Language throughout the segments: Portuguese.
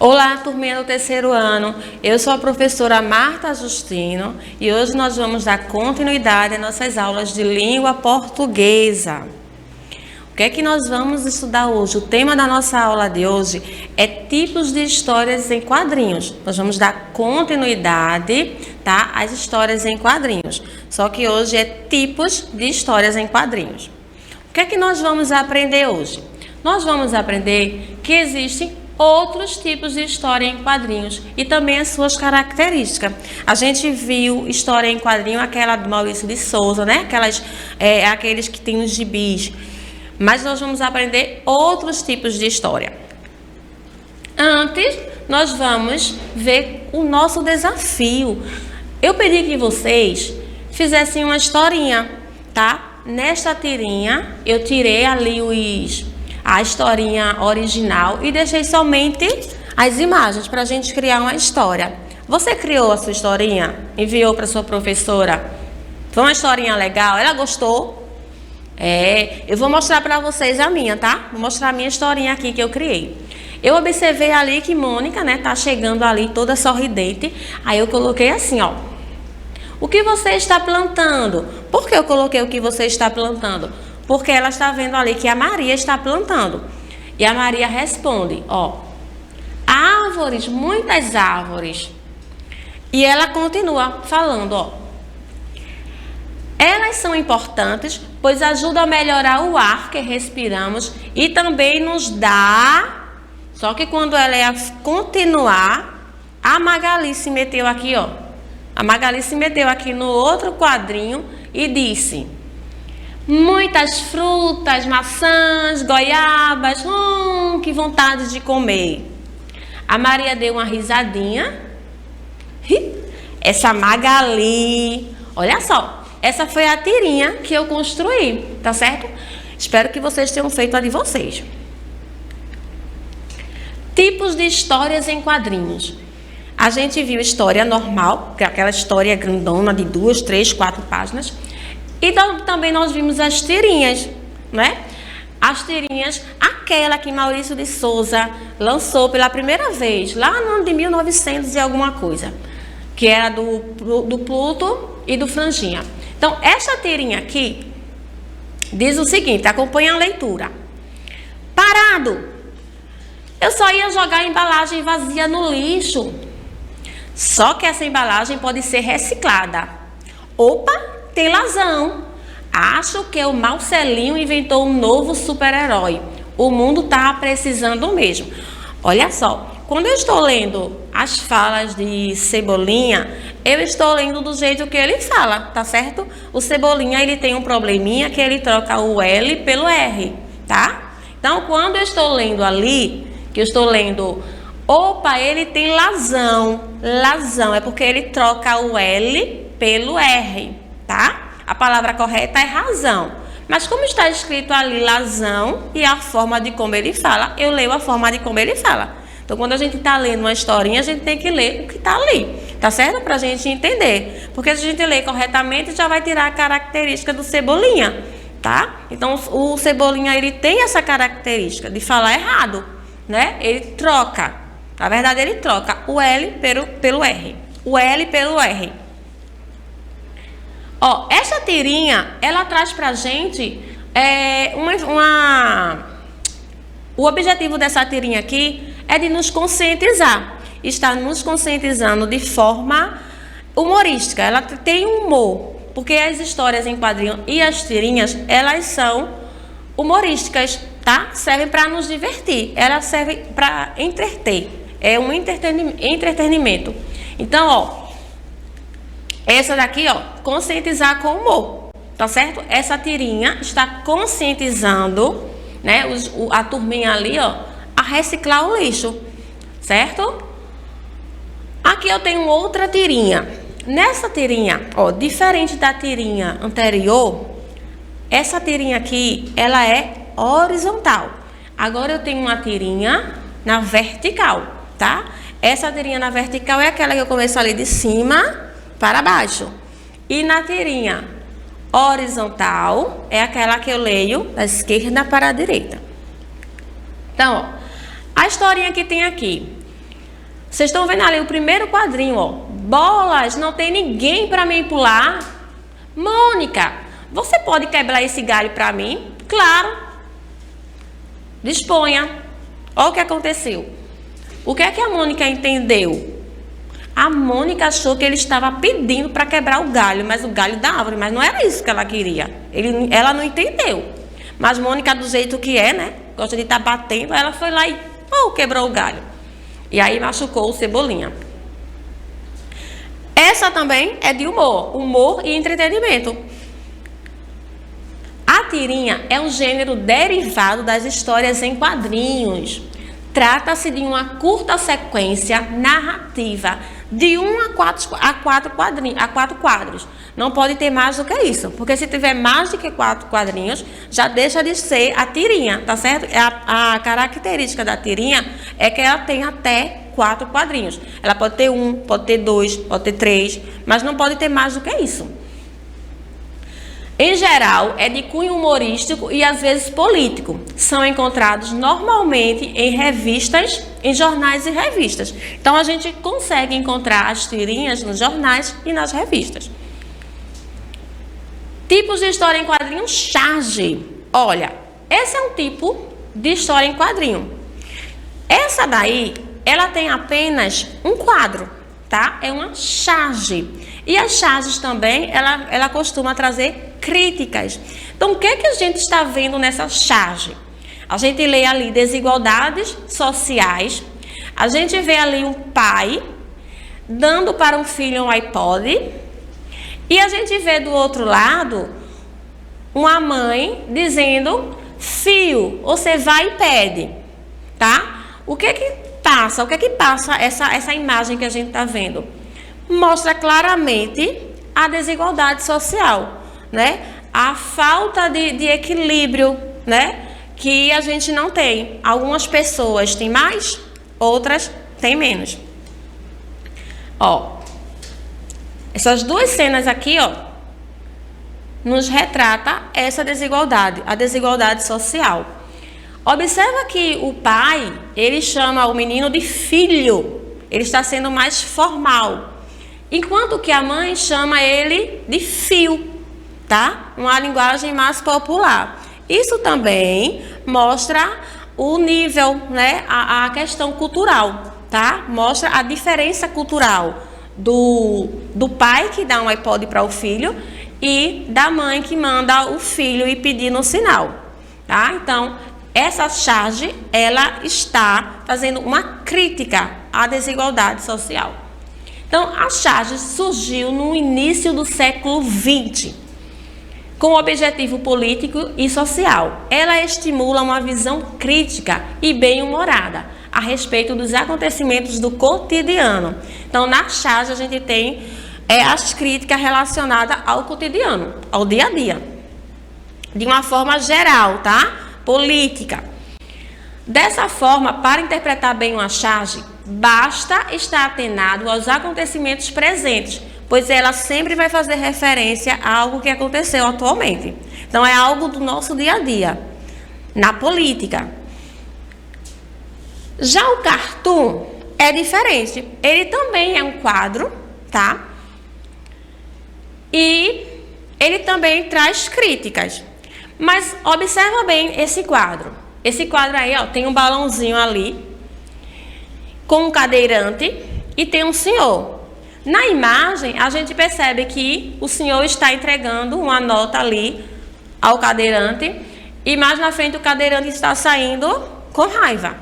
Olá, turminha do terceiro ano. Eu sou a professora Marta Justino e hoje nós vamos dar continuidade às nossas aulas de língua portuguesa. O que é que nós vamos estudar hoje? O tema da nossa aula de hoje é tipos de histórias em quadrinhos. Nós vamos dar continuidade, tá, às histórias em quadrinhos. Só que hoje é tipos de histórias em quadrinhos. O que é que nós vamos aprender hoje? Nós vamos aprender que existem outros tipos de história em quadrinhos e também as suas características. A gente viu história em quadrinho, aquela do Maurício de Souza, né? Aqueles que tem os gibis. Mas nós vamos aprender outros tipos de história. Antes, nós vamos ver o nosso desafio. Eu pedi que vocês fizessem uma historinha, tá? Nesta tirinha, eu tirei ali a historinha original e deixei somente as imagens para a gente criar uma história. Você criou a sua historinha? Enviou para sua professora? Foi uma historinha legal? Ela gostou? Eu vou mostrar para vocês a minha, tá? Vou mostrar a minha historinha aqui que eu criei. Eu observei ali que Mônica, né, tá chegando ali toda sorridente. Aí eu coloquei assim, ó. O que você está plantando? Por que eu coloquei o que você está plantando? Porque ela está vendo ali que a Maria está plantando. E a Maria responde, ó, árvores, muitas árvores. E ela continua falando, ó, elas são importantes, pois ajudam a melhorar o ar que respiramos e também nos dá... Só que quando ela ia continuar, a Magali se meteu aqui, ó. A Magali se meteu aqui no outro quadrinho e disse... Muitas frutas, maçãs, goiabas, que vontade de comer. A Maria deu uma risadinha. Essa Magali, olha só, essa foi a tirinha que eu construí, tá certo? Espero que vocês tenham feito a de vocês. Tipos de histórias em quadrinhos. A gente viu história normal, que é aquela história grandona de 2, 3, 4 páginas. E também nós vimos as tirinhas, né? As tirinhas, aquela que Maurício de Souza lançou pela primeira vez, lá no ano de 1900 e alguma coisa, que era do Pluto e do Franjinha. Então, essa tirinha aqui diz o seguinte, acompanha a leitura. Parado! Eu só ia jogar a embalagem vazia no lixo. Só que essa embalagem pode ser reciclada. Opa! Tem razão. Acho que o Marcelinho inventou um novo super-herói. O mundo tá precisando mesmo. Olha só, quando eu estou lendo as falas de Cebolinha, eu estou lendo do jeito que ele fala, tá certo? O Cebolinha, ele tem um probleminha que ele troca o L pelo R, tá? Então, quando eu estou lendo ali, que eu estou lendo, opa, ele tem razão. Razão é porque ele troca o L pelo R. Tá? A palavra correta é razão. Mas como está escrito ali razão e a forma de como ele fala, eu leio a forma de como ele fala. Então, quando a gente está lendo uma historinha, a gente tem que ler o que está ali. Tá certo? Para a gente entender. Porque se a gente ler corretamente, já vai tirar a característica do Cebolinha. Tá? Então, o Cebolinha, ele tem essa característica de falar errado. Né? Ele troca. Na verdade, ele troca o L pelo R. O L pelo R. Ó, essa tirinha, ela traz pra gente o objetivo dessa tirinha aqui é de nos conscientizar. Está nos conscientizando de forma humorística. Ela tem humor, porque as histórias em quadrinho e as tirinhas, elas são humorísticas, tá? Servem para nos divertir. Elas servem para entreter. É um entretenimento. Então, ó, essa daqui, ó, conscientizar com humor, tá certo? Essa tirinha está conscientizando, né, a turminha ali, ó, a reciclar o lixo, certo? Aqui eu tenho outra tirinha. Nessa tirinha, ó, diferente da tirinha anterior, essa tirinha aqui, ela é horizontal. Agora eu tenho uma tirinha na vertical, tá? Essa tirinha na vertical é aquela que eu começo ali de cima para baixo. E na tirinha horizontal é aquela que eu leio da esquerda para a direita. Então, ó, a historinha que tem aqui. Vocês estão vendo ali o primeiro quadrinho, ó. Bolas, não tem ninguém para me pular. Mônica, você pode quebrar esse galho para mim? Claro. Disponha. Olha o que aconteceu. O que é que a Mônica entendeu? A Mônica achou que ele estava pedindo para quebrar o galho, mas o galho da árvore, mas não era isso que ela queria. Ela não entendeu. Mas Mônica, do jeito que é, né? Gosta de estar batendo, ela foi lá e quebrou o galho. E aí machucou o Cebolinha. Essa também é de humor e entretenimento. A tirinha é um gênero derivado das histórias em quadrinhos. Trata-se de uma curta sequência narrativa de 1 a 4 quadros. Não pode ter mais do que isso, porque se tiver mais do que 4 quadrinhos, já deixa de ser a tirinha, tá certo? A característica da tirinha é que ela tem até 4 quadrinhos. Ela pode ter 1, pode ter 2, pode ter 3, mas não pode ter mais do que isso. Em geral, é de cunho humorístico e às vezes político. São encontrados normalmente em revistas, em jornais e revistas. Então, a gente consegue encontrar as tirinhas nos jornais e nas revistas. Tipos de história em quadrinho, charge. Olha, esse é um tipo de história em quadrinho. Essa daí, ela tem apenas um quadro, tá? É uma charge. E as charges também, ela costuma trazer críticas. Então, o que é que a gente está vendo nessa charge? A gente lê ali desigualdades sociais. A gente vê ali um pai dando para um filho um iPod. E a gente vê do outro lado uma mãe dizendo: filho, você vai e pede, tá? O que é que passa? O que é que passa essa imagem que a gente está vendo? Mostra claramente a desigualdade social, né? A falta de equilíbrio, né? Que a gente não tem. Algumas pessoas têm mais, outras têm menos. Ó, essas duas cenas aqui, ó, nos retrata essa desigualdade, a desigualdade social. Observa que o pai, ele chama o menino de filho, ele está sendo mais formal. Enquanto que a mãe chama ele de fio, tá? Uma linguagem mais popular. Isso também mostra o nível, né? A questão cultural, tá? Mostra a diferença cultural do pai que dá um iPod para o filho e da mãe que manda o filho ir pedir no sinal, tá? Então, essa charge, ela está fazendo uma crítica à desigualdade social. Então, a charge surgiu no início do século XX, com objetivo político e social. Ela estimula uma visão crítica e bem-humorada a respeito dos acontecimentos do cotidiano. Então, na charge, a gente tem as críticas relacionadas ao cotidiano, ao dia a dia, de uma forma geral, tá? Política. Dessa forma, para interpretar bem uma charge, basta estar atenado aos acontecimentos presentes, pois ela sempre vai fazer referência a algo que aconteceu atualmente. Então, é algo do nosso dia a dia, na política. Já o cartoon é diferente. Ele também é um quadro, tá? E ele também traz críticas. Mas observa bem esse quadro. Esse quadro aí, ó, tem um balãozinho ali, com um cadeirante e tem um senhor. Na imagem, a gente percebe que o senhor está entregando uma nota ali ao cadeirante e mais na frente o cadeirante está saindo com raiva.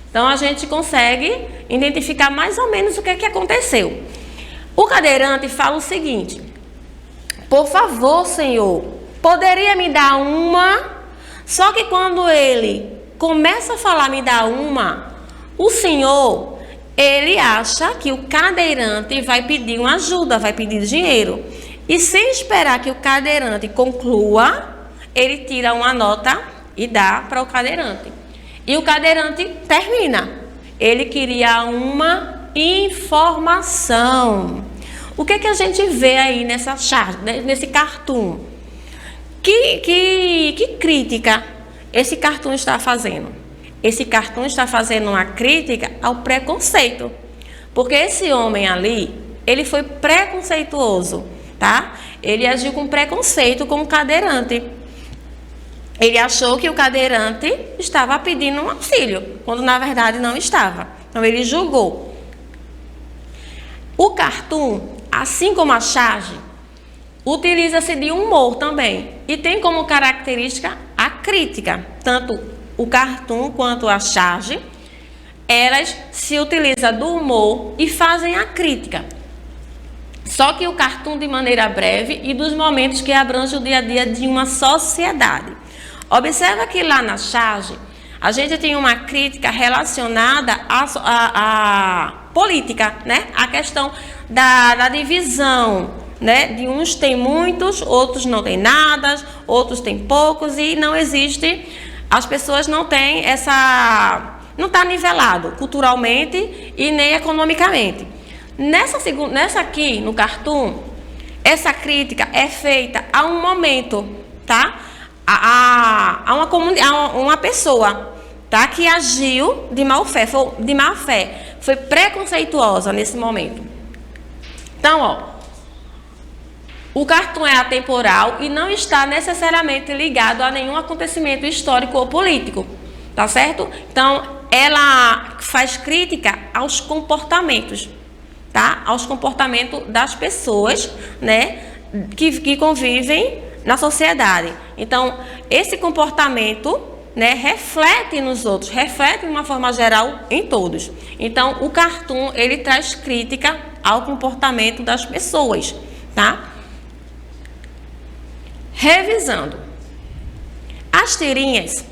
Então, a gente consegue identificar mais ou menos o que é que aconteceu. O cadeirante fala o seguinte: por favor, senhor, poderia me dar uma? Só que quando ele começa a falar me dá uma, o senhor, ele acha que o cadeirante vai pedir uma ajuda, vai pedir dinheiro. E sem esperar que o cadeirante conclua, ele tira uma nota e dá para o cadeirante. E o cadeirante termina. Ele queria uma informação. O que é que a gente vê aí nessa charge, nesse cartoon? Que crítica esse cartoon está fazendo? Esse cartoon está fazendo uma crítica ao preconceito. Porque esse homem ali, ele foi preconceituoso, tá? Ele agiu com preconceito com o cadeirante. Ele achou que o cadeirante estava pedindo um auxílio, quando na verdade não estava. Então ele julgou. O cartoon, assim como a charge, utiliza-se de humor também e tem como característica a crítica. Tanto o cartoon quanto a charge, elas se utilizam do humor e fazem a crítica. Só que o cartoon de maneira breve e dos momentos que abrangem o dia a dia de uma sociedade. Observa que lá na charge, a gente tem uma crítica relacionada à política, né? A questão da divisão, né? De uns tem muitos, outros não tem nada, outros tem poucos e não existe, as pessoas não têm não está nivelado culturalmente e nem economicamente. Nessa aqui, no cartoon, essa crítica é feita a um momento, tá? A uma pessoa, tá? Que agiu de má fé, foi preconceituosa nesse momento. Então, ó, o cartoon é atemporal e não está necessariamente ligado a nenhum acontecimento histórico ou político, tá certo? Então, ela faz crítica aos comportamentos, tá? Aos comportamentos das pessoas, né? Que convivem na sociedade. Então, esse comportamento, né, reflete nos outros, reflete de uma forma geral em todos. Então, o cartoon, ele traz crítica ao comportamento das pessoas, tá? Revisando. As tirinhas,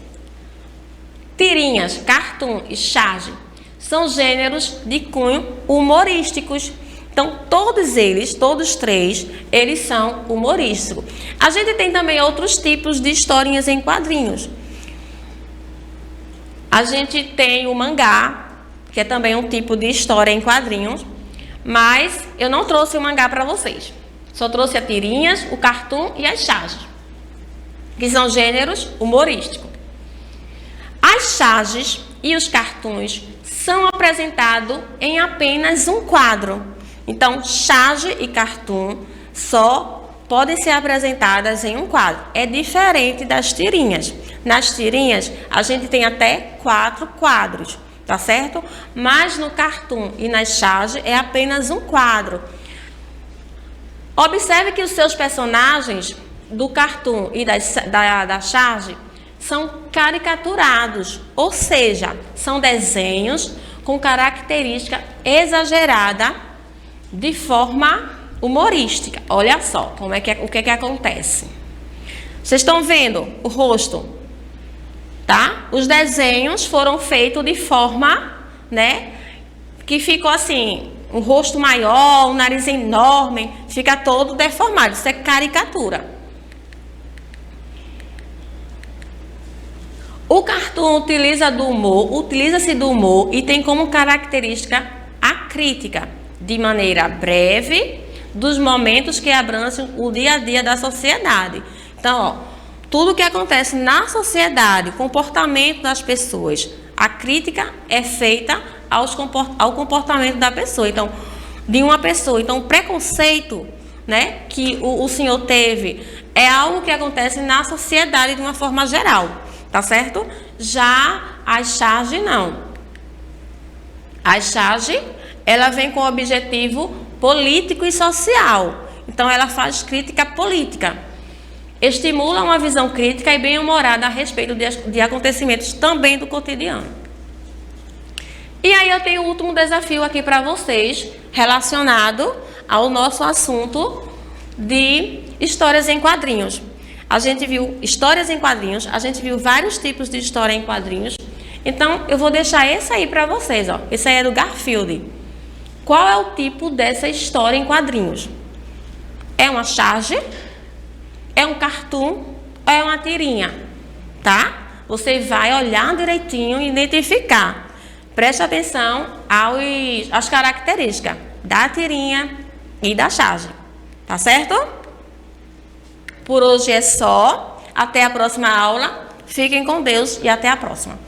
cartoon e charge, são gêneros de cunho humorísticos. Então, todos três, eles são humorísticos. A gente tem também outros tipos de historinhas em quadrinhos. A gente tem o mangá, que é também um tipo de história em quadrinhos, mas eu não trouxe o mangá para vocês. Só trouxe as tirinhas, o cartoon e as charges, que são gêneros humorísticos. As charges e os cartoons são apresentados em apenas um quadro. Então, charge e cartoon só podem ser apresentadas em um quadro. É diferente das tirinhas. Nas tirinhas, a gente tem até 4 quadros, tá certo? Mas no cartoon e nas charge é apenas um quadro. Observe que os seus personagens do cartoon e da charge são caricaturados, ou seja, são desenhos com característica exagerada de forma humorística. Olha só o que acontece. Vocês estão vendo o rosto, tá? Os desenhos foram feitos de forma, né, que ficou assim, um rosto maior, um nariz enorme, fica todo deformado. Isso é caricatura. O cartoon utiliza-se do humor e tem como característica a crítica, de maneira breve, dos momentos que abrangem o dia a dia da sociedade. Então, ó, tudo que acontece na sociedade, o comportamento das pessoas, a crítica é feita ao comportamento da pessoa. Então, de uma pessoa. Então, o preconceito, né, que o senhor teve é algo que acontece na sociedade de uma forma geral, tá certo? Já a charge não. A charge, ela vem com o objetivo político e social. Então, ela faz crítica política. Estimula uma visão crítica e bem-humorada a respeito de acontecimentos também do cotidiano. E aí eu tenho o último desafio aqui para vocês, relacionado ao nosso assunto de histórias em quadrinhos. A gente viu histórias em quadrinhos, a gente viu vários tipos de história em quadrinhos. Então, eu vou deixar esse aí para vocês, ó. Esse aí é do Garfield. Qual é o tipo dessa história em quadrinhos? É uma charge? É um cartoon? Ou é uma tirinha? Tá? Você vai olhar direitinho e identificar. Preste atenção às características da tirinha e da charge. Tá certo? Por hoje é só. Até a próxima aula. Fiquem com Deus e até a próxima.